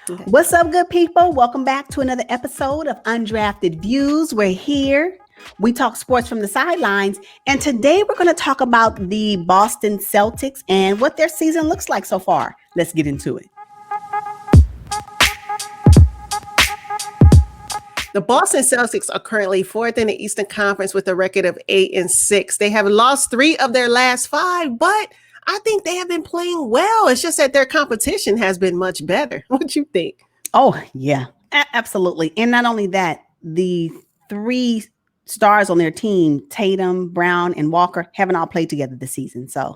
Okay. What's up, good people? Welcome back to another episode of Undrafted Views. We're here. We talk sports from the sidelines. And today we're going to talk about the Boston Celtics and what their season looks like so far. Let's get into it. The Boston Celtics are currently fourth in the Eastern Conference with a record of 8-6. They have lost 3 of their last 5, but I think they have been playing well. It's just that their competition has been much better. What you think? Oh, yeah, absolutely. And not only that, the 3 stars on their team, Tatum, Brown, and Walker, haven't all played together this season. So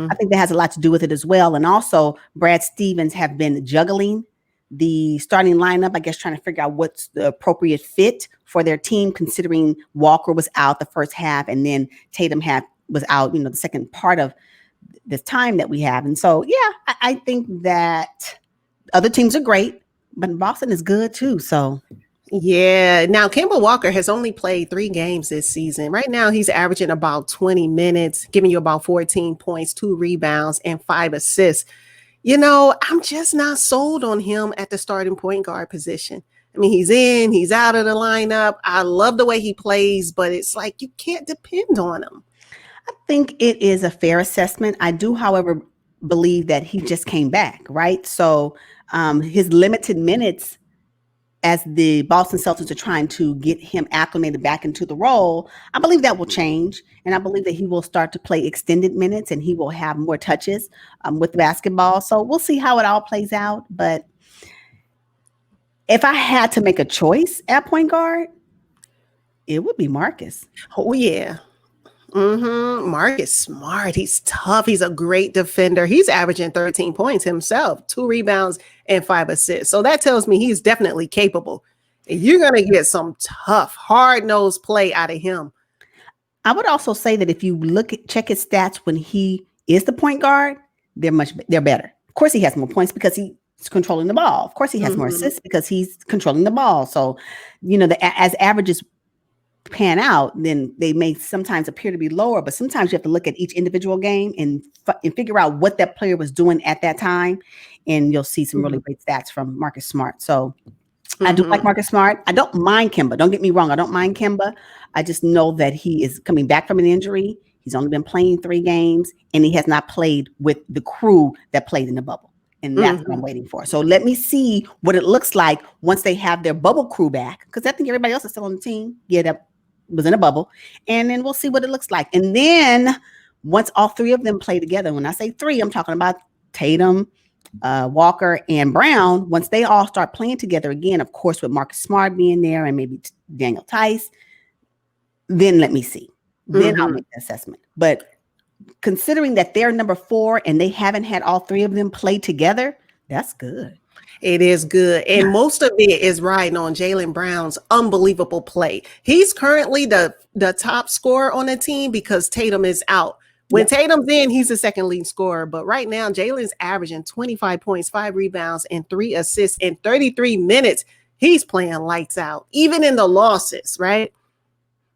I think that has a lot to do with it as well. And also, Brad Stevens have been juggling the starting lineup, I guess, trying to figure out what's the appropriate fit for their team, considering Walker was out the first half and then Tatum was out, the second part of this time that we have. And so, yeah, I think that other teams are great, but Boston is good too. So, yeah. Now, Kemba Walker has only played 3 games this season. Right now, he's averaging about 20 minutes, giving you about 14 points, 2 rebounds, and 5 assists. I'm just not sold on him at the starting point guard position. I mean, he's out of the lineup. I love the way he plays, but it's like you can't depend on him. I think it is a fair assessment. I do, however, believe that he just came back, right? So his limited minutes as the Boston Celtics are trying to get him acclimated back into the role, I believe that will change. And I believe that he will start to play extended minutes and he will have more touches with basketball. So we'll see how it all plays out. But if I had to make a choice at point guard, it would be Marcus. Oh, yeah. Marcus Smart. He's tough. He's a great defender. He's averaging 13 points himself, 2 rebounds and 5 assists. So that tells me he's definitely capable. And you're going to get some tough, hard-nosed play out of him. I would also say that if you check his stats when he is the point guard, they're better. Of course, he has more points because he's controlling the ball. Of course, he has more assists because he's controlling the ball. So, as averages pan out, then they may sometimes appear to be lower, but sometimes you have to look at each individual game and figure out what that player was doing at that time, and you'll see some really great stats from Marcus Smart. So I do like Marcus Smart. I don't mind Kemba. Don't get me wrong. I don't mind Kemba. I just know that he is coming back from an injury. He's only been playing 3 games, and he has not played with the crew that played in the bubble. And that's what I'm waiting for. So let me see what it looks like once they have their bubble crew back, because I think everybody else is still on the team. Yeah, that was in a bubble. And then we'll see what it looks like. And then once all 3 of them play together, when I say 3, I'm talking about Tatum, Walker, and Brown. Once they all start playing together again, of course, with Marcus Smart being there and maybe Daniel Tice, then let me see. Then I'll make the assessment. But considering that they're number 4 and they haven't had all 3 of them play together, that's good. It is good. And most of it is riding on Jaylen Brown's unbelievable play. He's currently the top scorer on the team because Tatum is out. When Tatum's in, he's the second lead scorer. But right now, Jaylen's averaging 25 points, 5 rebounds, and 3 assists in 33 minutes. He's playing lights out, even in the losses, right?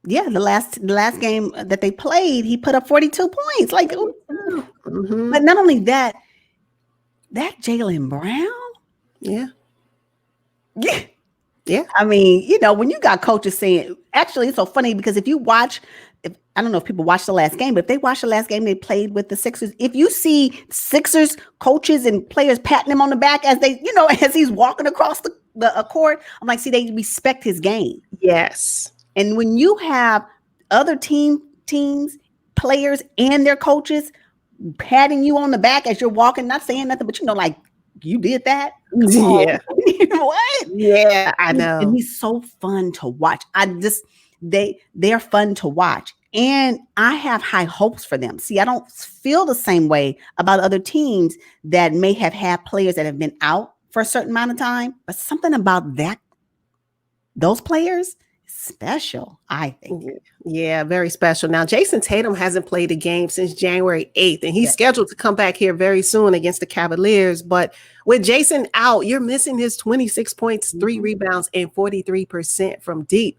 Yeah, the last game that they played, he put up 42 points. But not only that Jaylen Brown. Yeah. I mean, when you got coaches saying, actually, it's so funny because if you watch, I don't know if people watch the last game, but if they watch the last game they played with the Sixers, if you see Sixers coaches and players patting him on the back as they, as he's walking across the court, I'm like, see, they respect his game. Yes. And when you have other teams, players, and their coaches patting you on the back as you're walking, not saying nothing, but you did that. Yeah. What? Yeah, I know. And he's so fun to watch. They're fun to watch. And I have high hopes for them. See, I don't feel the same way about other teams that may have had players that have been out for a certain amount of time, but something about those players special, I think. Yeah, very special. Now, Jayson Tatum hasn't played a game since January 8th, and he's scheduled to come back here very soon against the Cavaliers. But with Jayson out, you're missing his 26 points, 3 rebounds, and 43% from deep.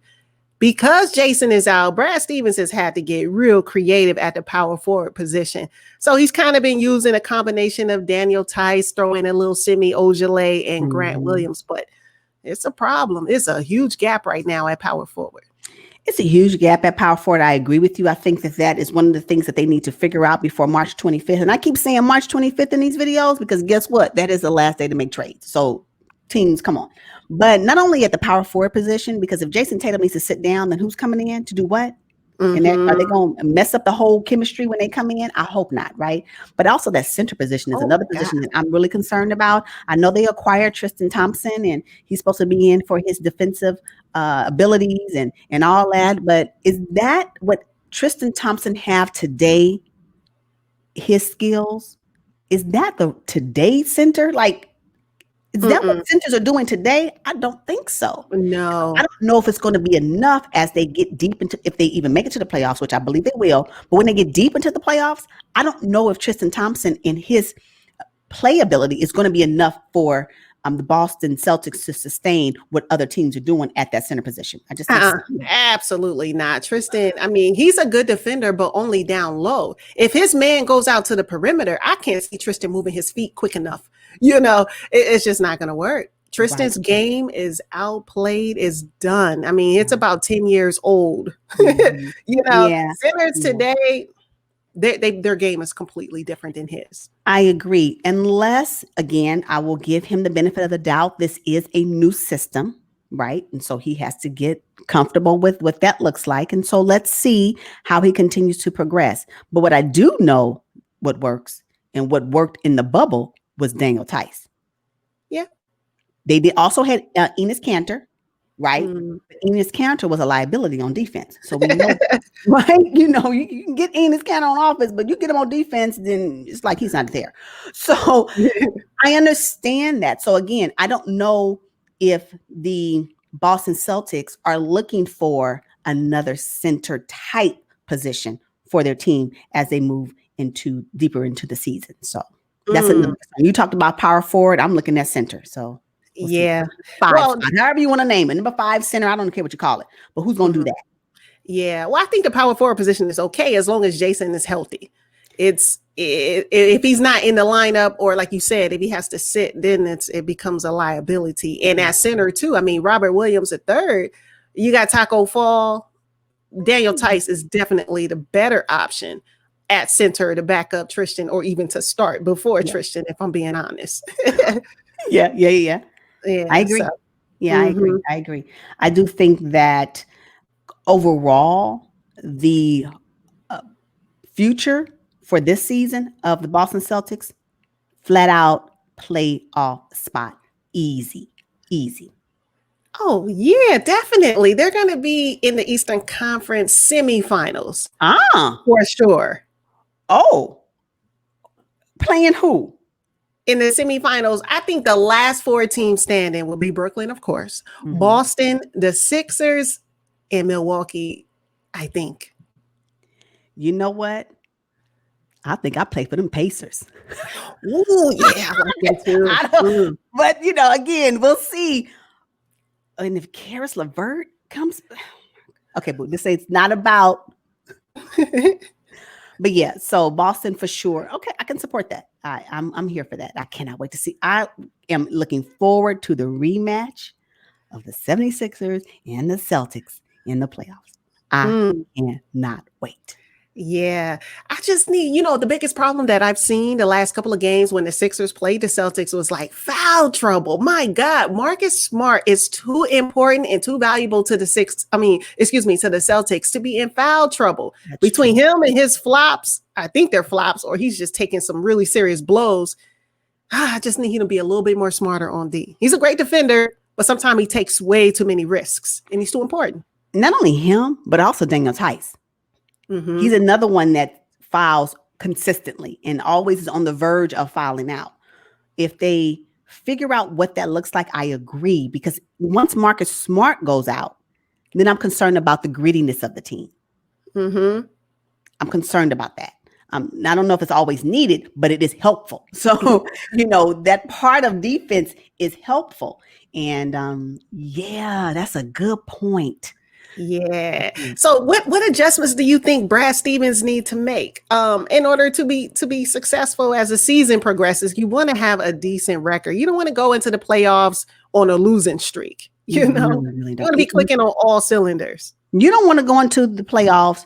Because Jayson is out, Brad Stevens has had to get real creative at the power forward position. So he's kind of been using a combination of Daniel Tice, throwing a little Semi Ojeleye and Grant Williams, but it's a problem. It's a huge gap right now at power forward. It's a huge gap at power forward. I agree with you. I think that is one of the things that they need to figure out before March 25th. And I keep saying March 25th in these videos because guess what? That is the last day to make trades. So teams, come on. But not only at the power forward position, because if Jayson Tatum needs to sit down, then who's coming in to do what? And are they going to mess up the whole chemistry when they come in? I hope not, right? But also that center position is another position that I'm really concerned about. I know they acquired Tristan Thompson, and he's supposed to be in for his defensive abilities and all that. But is that what Tristan Thompson have today? His skills? Is that the today center? Like, is that what centers are doing today? I don't think so. No. I don't know if it's going to be enough as they get deep into, if they even make it to the playoffs, which I believe they will. But when they get deep into the playoffs, I don't know if Tristan Thompson and his playability is going to be enough for the Boston Celtics to sustain what other teams are doing at that center position. I just absolutely not. Tristan, I mean, he's a good defender, but only down low. If his man goes out to the perimeter, I can't see Tristan moving his feet quick enough. You know, it's just not going to work. Tristan's game is outplayed, is done. I mean, it's about 10 years old. You know, centers today, their game is completely different than his. I agree. Unless, again, I will give him the benefit of the doubt. This is a new system, right? And so he has to get comfortable with what that looks like. And so let's see how he continues to progress. But what I do know, what works and what worked in the bubble was Daniel Tice. Yeah. They did also had Enes Kanter, right? Enes Kanter was a liability on defense. So we know, right? You know, you can get Enes Kanter on offense, but you get him on defense, then it's like he's not there. So I understand that. So again, I don't know if the Boston Celtics are looking for another center type position for their team as they move deeper into the season. So that's another. You talked about power forward. I'm looking at center. So yeah, however you want to name it, number 5 center. I don't care what you call it, but who's going to do that? Yeah, well, I think the power forward position is okay as long as Jayson is healthy. If he's not in the lineup, or like you said, if he has to sit, then it becomes a liability. And at center too, I mean, Robert Williams at third, you got Taco Fall. Daniel Tice is definitely the better option at center to back up Tristan, or even to start before Tristan, if I'm being honest. Yeah. I agree. So, I agree. I do think that overall, the future for this season of the Boston Celtics, flat out playoff spot. Easy. Oh, yeah, definitely. They're going to be in the Eastern Conference semifinals. For sure. Oh, playing who? In the semifinals, I think the last 4 teams standing will be Brooklyn, of course, Boston, the Sixers, and Milwaukee, I think. You know what? I think I play for them Pacers. Ooh, yeah, I like that too. But, you know, again, we'll see. And if Karis LeVert comes, okay, but this is not about. But yeah, so Boston for sure. Okay, I can support that. I'm here for that. I cannot wait to see. I am looking forward to the rematch of the 76ers and the Celtics in the playoffs. I cannot wait. Yeah, I just need, the biggest problem that I've seen the last couple of games when the Sixers played the Celtics was like foul trouble. My God, Marcus Smart is too important and too valuable to the Celtics to be in foul trouble. That's between true. Him and his flops, I think they're flops, or he's just taking some really serious blows. I just need him to be a little bit more smarter on D. He's a great defender, but sometimes he takes way too many risks, and he's too important. Not only him, but also Daniel Tice. He's another one that fouls consistently and always is on the verge of fouling out. If they figure out what that looks like, I agree. Because once Marcus Smart goes out, then I'm concerned about the grittiness of the team. I'm concerned about that. I don't know if it's always needed, but it is helpful. So, that part of defense is helpful. And yeah, that's a good point. Yeah. So what adjustments do you think Brad Stevens need to make in order to be successful as the season progresses? You want to have a decent record. You don't want to go into the playoffs on a losing streak. You know, really you don't. want to be clicking on all cylinders. You don't want to go into the playoffs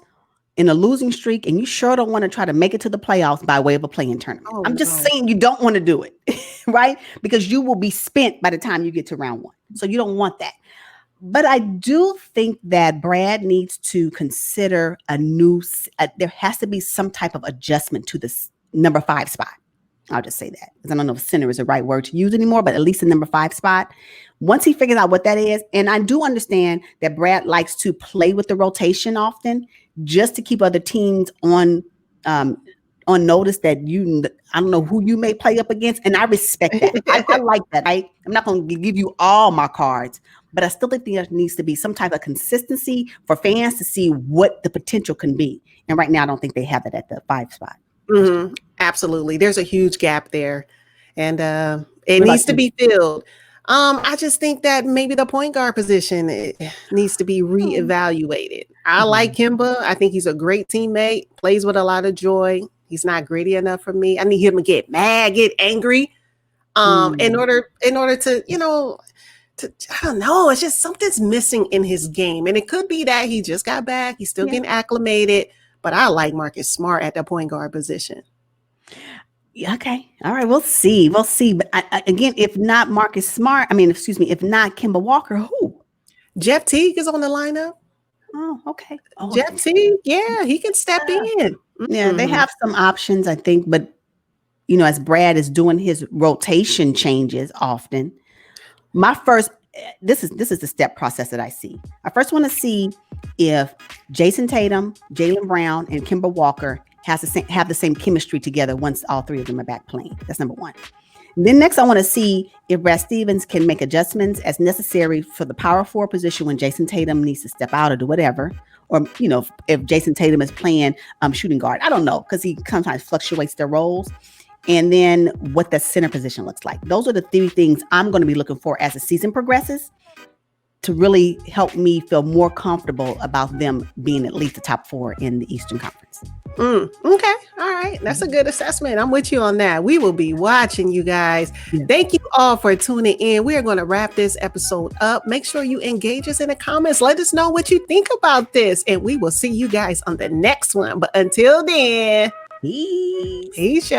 in a losing streak, and you sure don't want to try to make it to the playoffs by way of a playing tournament. I'm just saying you don't want to do it, right? Because you will be spent by the time you get to round one. So you don't want that. But I do think that Brad needs to consider there has to be some type of adjustment to this number 5 spot. I'll just say that because I don't know if center is the right word to use anymore, but at least the number 5 spot. Once he figures out what that is, and I do understand that Brad likes to play with the rotation often just to keep other teams on notice that I don't know who you may play up against, and I respect that. I like that. I'm not going to give you all my cards, but I still think there needs to be some type of consistency for fans to see what the potential can be. And right now, I don't think they have it at the 5 spot. Mm-hmm. Absolutely. There's a huge gap there, and it needs to be filled. I just think that maybe the point guard position needs to be reevaluated. I like Kemba. I think he's a great teammate, plays with a lot of joy. He's not gritty enough for me. I need him to get mad, get angry, in order to, I don't know. It's just something's missing in his game, and it could be that he just got back. He's still getting acclimated. But I like Marcus Smart at the point guard position. Okay. All right. We'll see. But again, if not Marcus Smart, if not Kemba Walker, who? Jeff Teague is on the lineup. Oh, okay. Jeff Teague, yeah, he can step in. Mm-hmm. Yeah, they have some options, I think. But, as Brad is doing his rotation changes often, this is the step process that I see. I first want to see if Jayson Tatum, Jaylen Brown, and Kemba Walker have the same chemistry together once all 3 of them are back playing. That's number 1. And then next, I want to see if Brad Stevens can make adjustments as necessary for the power forward position when Jayson Tatum needs to step out or do whatever. Or, if Jayson Tatum is playing shooting guard. I don't know, because he sometimes fluctuates their roles. And then what the center position looks like. Those are the 3 things I'm going to be looking for as the season progresses to really help me feel more comfortable about them being at least the top 4 in the Eastern Conference. Okay. All right. That's a good assessment. I'm with you on that. We will be watching, you guys. Yeah. Thank you all for tuning in. We are going to wrap this episode up. Make sure you engage us in the comments. Let us know what you think about this. And we will see you guys on the next one. But until then, peace. Peace.